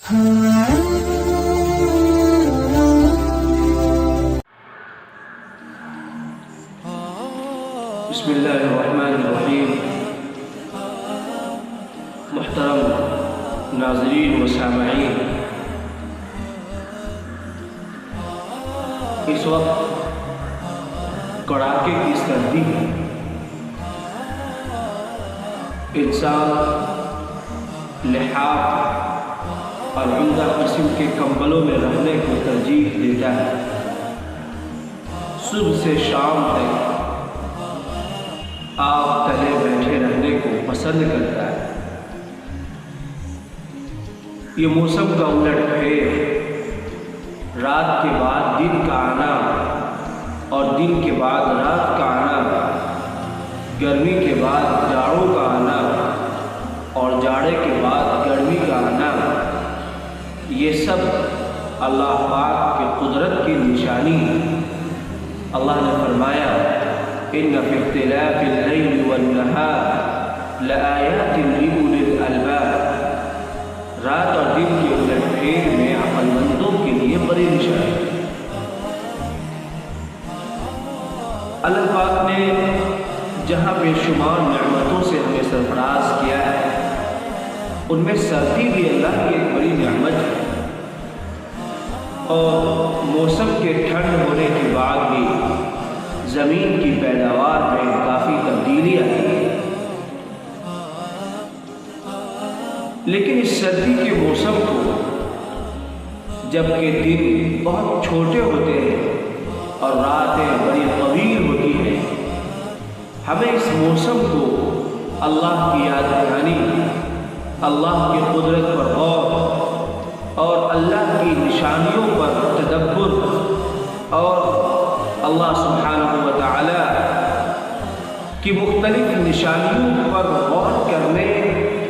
بسم اللہ الرحمن الرحیم۔ محترم ناظرین و سامعین، اس وقت کڑاکے کی سردی ہے۔ انسان لحاف اور عمدہ قسم کے کمبلوں میں رہنے کو ترجیح دیتا ہے۔ صبح سے شام تک آگ تلے بیٹھے رہنے کو پسند کرتا ہے۔ یہ موسم کا الٹ پھیر، رات کے بعد دن کا آنا اور دن کے بعد رات کا آنا، گرمی کے بعد جاڑوں کا آنا اور جاڑے کے بعد گرمی کا آنا، یہ سب اللہ پاک کے قدرت کی نشانی ہے۔ اللہ نے فرمایا ان فی اختلاف اللیل والنہار لآیات لأولی الالباب، رات اور دن کے الٹ پھیر میں عقل مندوں کے لیے بڑی نشانی۔ اللہ پاک نے جہاں بے شمار نعمتوں سے ہمیں سرفراز کیا ہے، ان میں سردی بھی اللہ کی ایک بڑی نعمت ہے۔ اور موسم کے ٹھنڈ ہونے کے بعد بھی زمین کی پیداوار میں کافی تبدیلی آئی ہے۔ لیکن اس سردی کے موسم کو، جبکہ دن بہت چھوٹے ہوتے ہیں اور راتیں بڑی طویل ہوتی ہیں، ہمیں اس موسم کو اللہ کی یاد دہانی، اللہ کی قدرت پر غور اور اللہ کی نشانیوں پر تدبر اور اللہ سبحانہ و تعالی کی مختلف نشانیوں پر غور کرنے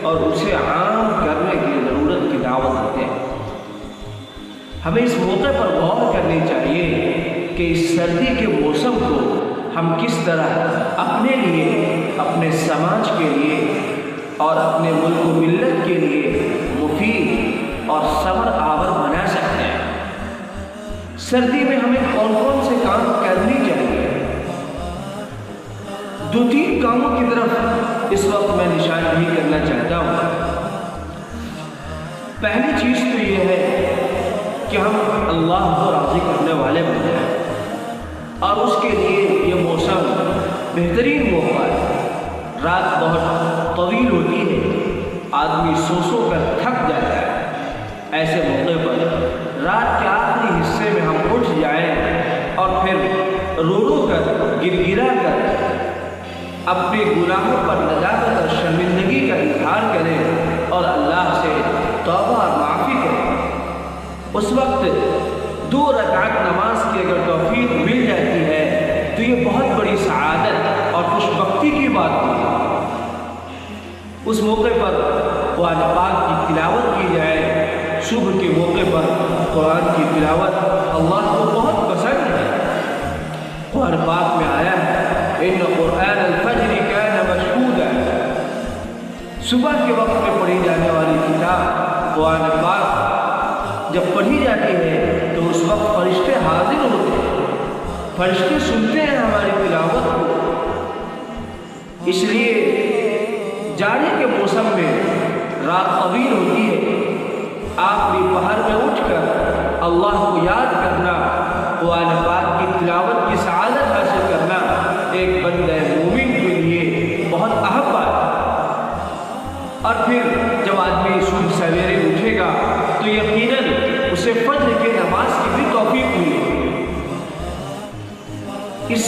اور اسے عام کرنے کی ضرورت کی دعوت دیتے ہیں۔ ہمیں اس موقع پر غور کرنی چاہیے کہ اس سردی کے موسم کو ہم کس طرح اپنے لیے، اپنے سماج کے لیے اور اپنے ملک و ملت کے لیے مفید اور ثمر آور بنا سکتے ہیں۔ سردی میں ہمیں کون کون سے کام کرنی چاہیے؟ دو تین کاموں کی طرف اس وقت میں نشاندہی کرنا چاہتا ہوں۔ پہلی چیز تو یہ ہے کہ ہم اللہ کو راضی کرنے والے بن جائیں، اور اس کے لیے یہ موسم بہترین موقع ہے۔ رات بہت طویل ہوتی ہے، آدمی سو سو کر تھک جاتا ہے۔ ایسے موقع پر رات کے آخری حصے میں ہم اٹھ جائیں اور پھر رو رو کر، گر گرا کر اپنے گناہوں پر ندامت اور شرمندگی کا اظہار کریں اور اللہ سے توبہ اور معافی کریں۔ اس وقت 2 رکعت نماز کی اگر توفیق مل جاتی ہے تو یہ بہت بڑی سعادت اور خوش بختی کی بات ہوتی ہے۔ اس موقع پر قرآن پاک کی تلاوت کی جائے۔ صبح کے موقع پر قرآن کی تلاوت اللہ کو بہت پسند ہے۔ قرآن پاک میں آیا ہے ان قرآن الفجر کان مشہودا، صبح کے وقت میں پڑھی جانے والی کتاب قرآن پاک جب پڑھی جاتی ہے تو اس وقت فرشتے حاضر ہوتے ہیں، فرشتے سنتے ہیں ہماری تلاوت کو۔ اس لیے جاڑے کے موسم میں رات طویل ہوتی ہے، آخری پہر میں اٹھ کر اللہ کو یاد کرنا، قرآن پاک کی تلاوت کی سعادت حاصل کرنا ایک بندہ مومن کے لیے بہت اہم بات ہے۔ اور پھر جب آدمی صبح سویرے اٹھے گا تو یقیناً اسے فجر کے نماز کی بھی توفیق ملے گی۔ اس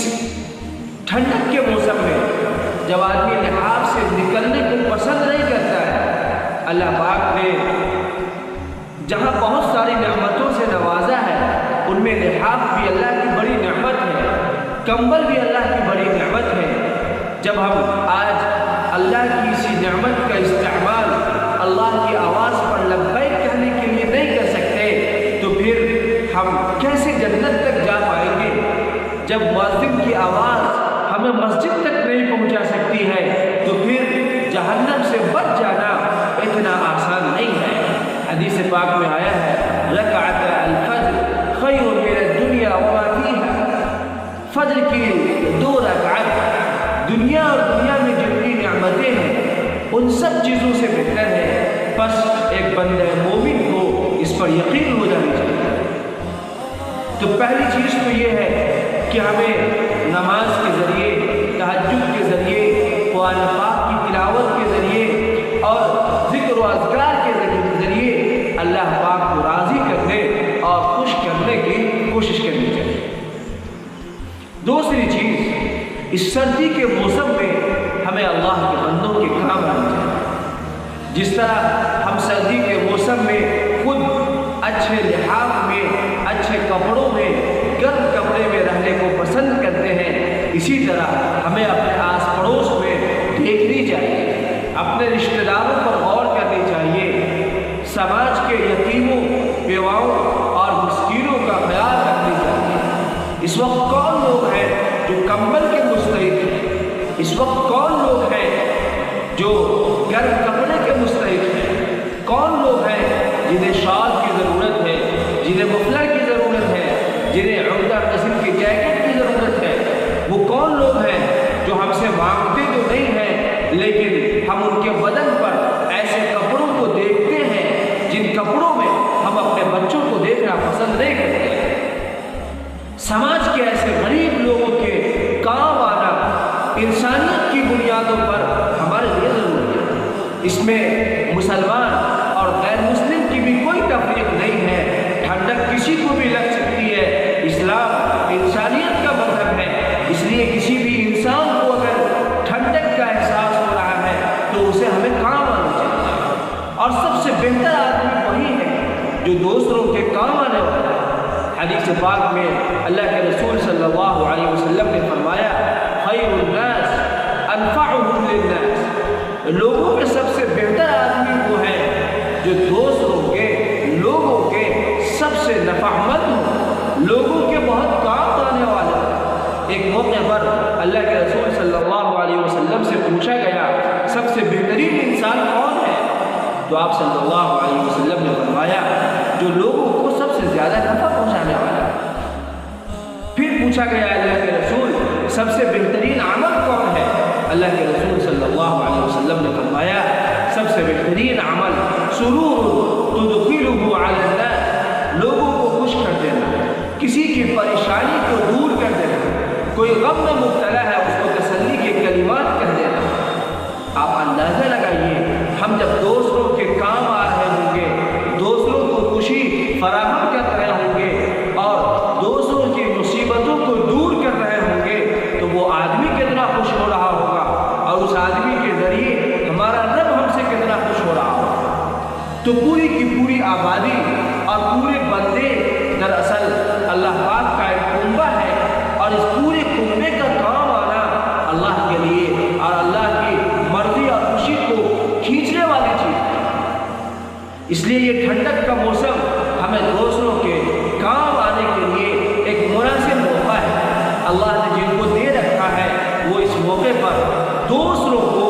ٹھنڈک کے موسم میں جب آدمی لحاف سے نکلنے کو پسند نہیں کرتا ہے، اللہ پاک نے جہاں بہت ساری نعمتوں سے نوازا ہے، ان میں لحاف بھی اللہ کی بڑی نعمت ہے، کمبل بھی اللہ کی بڑی نعمت ہے۔ جب ہم آج اللہ کی اسی نعمت کا استعمال اللہ کی آواز پر لبیک کہنے کے لیے نہیں کر سکتے تو پھر ہم کیسے جنت تک جا پائیں گے؟ جب مؤذن کی آواز ہمیں مسجد تک نہیں پہنچا سکتی ہے تو پھر جہنم سے بچ جانا اتنا آسان نہیں ہے۔ حدیث حدیث پاک میں آیا ہے رکعت الفجر خیر من الدنیا وما فیہا، فجر کی 2 رکعت دنیا اور دنیا میں جتنی نعمتیں ہیں ان سب چیزوں سے بہتر ہے، بس ایک بندہ مومن کو اس پر یقین ہو جانی چاہیے۔ تو پہلی چیز تو یہ ہے کہ ہمیں نماز کے ذریعے، تہجد کے ذریعے، قرآن پاک کی تلاوت کے ذریعے اور ذکر و اذکار کے ذریعے اللہ پاک کو راضی کرنے اور خوش کرنے کی کوشش کرنی چاہیے۔ دوسری چیز، اس سردی کے موسم میں ہمیں اللہ کے بندوں کے کام آنا چاہیے۔ جس طرح ہم سردی کے موسم میں خود اچھے لحاف میں، اچھے کپڑوں میں، گرم کپڑے میں رہنے کو پسند کرتے ہیں، اسی طرح ہمیں اپنے آس پڑوس میں دیکھنی چاہیے، اپنے رشتہ داروں پر غور کرنی چاہیے، سماج کے یتیموں، بیواؤں اور مسکینوں کا خیال رکھنا چاہیے۔ اس وقت کون لوگ ہیں جو کمبل کے مستحق ہیں؟ اس وقت کون لوگ ہیں جو گرم کپڑے کے مستحق ہیں؟ کون لوگ ہیں جنہیں شال کی ضرورت ہے، جنہیں مفلر کی ضرورت ہے، جنہیں عمدہ قسم کی جیکٹ کی ضرورت ہے؟ وہ کون لوگ ہیں جو ہم سے مانگتے تو نہیں ہیں لیکن ہم ان کے بدن پر ایسے کپڑوں کو دیکھتے ہیں جن کپڑوں میں ہم اپنے بچوں کو دیکھنا پسند نہیں کرتے؟ سماج کے ایسے غریب لوگوں کے کام آنا انسانیت کی بنیادوں پر ہمارے لیے ضروری ہے۔ اس میں مسلمان اور غیر مسلم کی بھی کوئی تفریق نہیں ہے، ٹھنڈک کسی کو بھی لگ سکتی ہے۔ اسلام انسانیت کا مذہب ہے، اس لیے کسی بھی انسان کو اگر ٹھنڈک کا احساس ہو رہا ہے تو اسے ہمیں کام آنا چاہیے، اور سب سے بہتر آدمی وہی ہے جو دوسروں کے کام آنے والا ہے۔ حدیث پاک میں اللہ کے رسول صلی اللہ علیہ وسلم نے فرمایا خیر الناس انفعهم للناس، لوگوں کے سب سے بہتر آدمی وہ ہے جو دوسروں کے، لوگوں کے سب سے نفعمند ہو، لوگوں کے بہت کام آنے والا ہے۔ ایک موقع پر اللہ کے رسول صلی اللہ علیہ وسلم سے پوچھا گیا سب سے بہترین انسان کون ہے؟ تو آپ صلی اللہ علیہ وسلم نے فرمایا جو لوگوں کو سب سے زیادہ نفع پہنچانے والا ہے۔ پھر پوچھا گیا اللہ کے رسول سب سے بہترین عمل کون ہے؟ اللہ کے رسول صلی اللہ علیہ وسلم نے فرمایا سب سے بہترین عمل سرور تدخلہ علی الناس، لوگوں کو خوش کر دینا، کسی کی پریشانی کو دور کر دینا، کوئی غم میں مبتلا ہے اس کو تسلی کے کلمات کہہ دینا۔ آپ اندازہ لگائیے ہم جب دوسروں کے کام آ رہے ہوں گے، دوسروں کو خوشی فراہم کر رہے ہوں گے اور دوسروں کی مصیبتوں کو دور کر رہے ہوں گے تو وہ آدمی کتنا خوش ہو رہا ہوگا، اور اس آدمی کے ذریعے ہمارا رب ہم سے کتنا خوش ہو رہا ہوگا۔ تو پوری کی پوری آبادی اور پورے بندے دراصل اللہ پاک کا ایک کنبہ ہے، اور اس پورے کنبے کا کام آنا اللہ کے لیے اور اللہ کی مرضی اور خوشی کو کھینچنے والی چیز ہے۔ اس لیے یہ ٹھنڈک کا موسم ہمیں دوسروں کے کام آنے کے لیے ایک مناسب موقع ہے۔ اللہ نے جن کو دے رکھا ہے وہ اس موقع پر دوسروں کو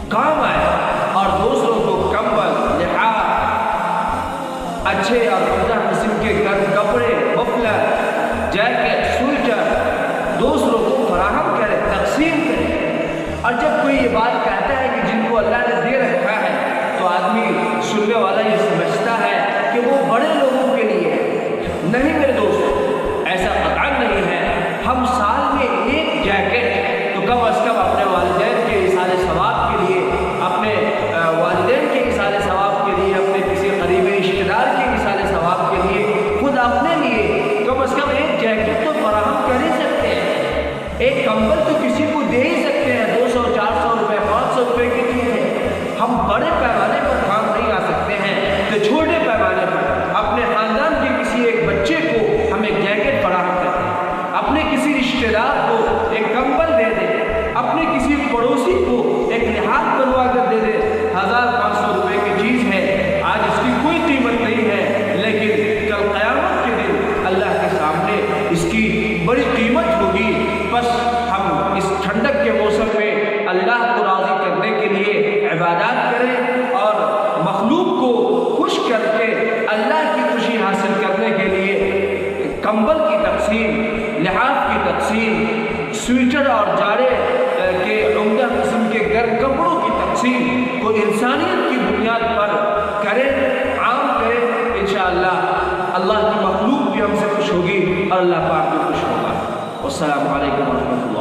کام آئے اور دوسروں کو کمبل، لحاف، اچھے اور عمدہ قسم کے گرم کپڑے، مفلر، جیکٹ، سویٹر دوسروں کو فراہم کرے، تقسیم کرے۔ اور جب کوئی یہ بات کہتا ہے کہ جن کو اللہ نے دے رکھا ہے تو آدمی سننے والا یہ سمجھتا ہے کہ وہ بڑے لوگوں کے لیے ہے۔ نہیں میرے دوستو، ایسا قطعاً نہیں ہے۔ ہم سال میں ایک جیکٹ تو کم از کم اپنے والدین کے احسان ثواب کے لیے، اپنے والدین کے احسان ثواب کے لیے، اپنے کسی قریبی رشتہ دار کے احسان ثواب کے لیے، خود اپنے لیے کم از کم ایک جیکٹ تو فراہم کر ہی سکتے ہیں۔ ایک کمبل تو کسی کو دے ہی سکتے ہیں، 200 400 روپے 500 روپے کی چیز ہے۔ ہم بڑے پیمانے پر کام نہیں آ سکتے ہیں تقسیم، لحاف کی تقسیم، سویٹر اور جاڑے کے عمدہ قسم کے گرم کپڑوں کی تقسیم کو انسانیت کی بنیاد پر کرے، عام کرے، انشاءاللہ اللہ کی مخلوق بھی ہم سے خوش ہوگی اور اللہ پاک بھی خوش ہوگا۔ والسلام علیکم ورحمۃ اللہ۔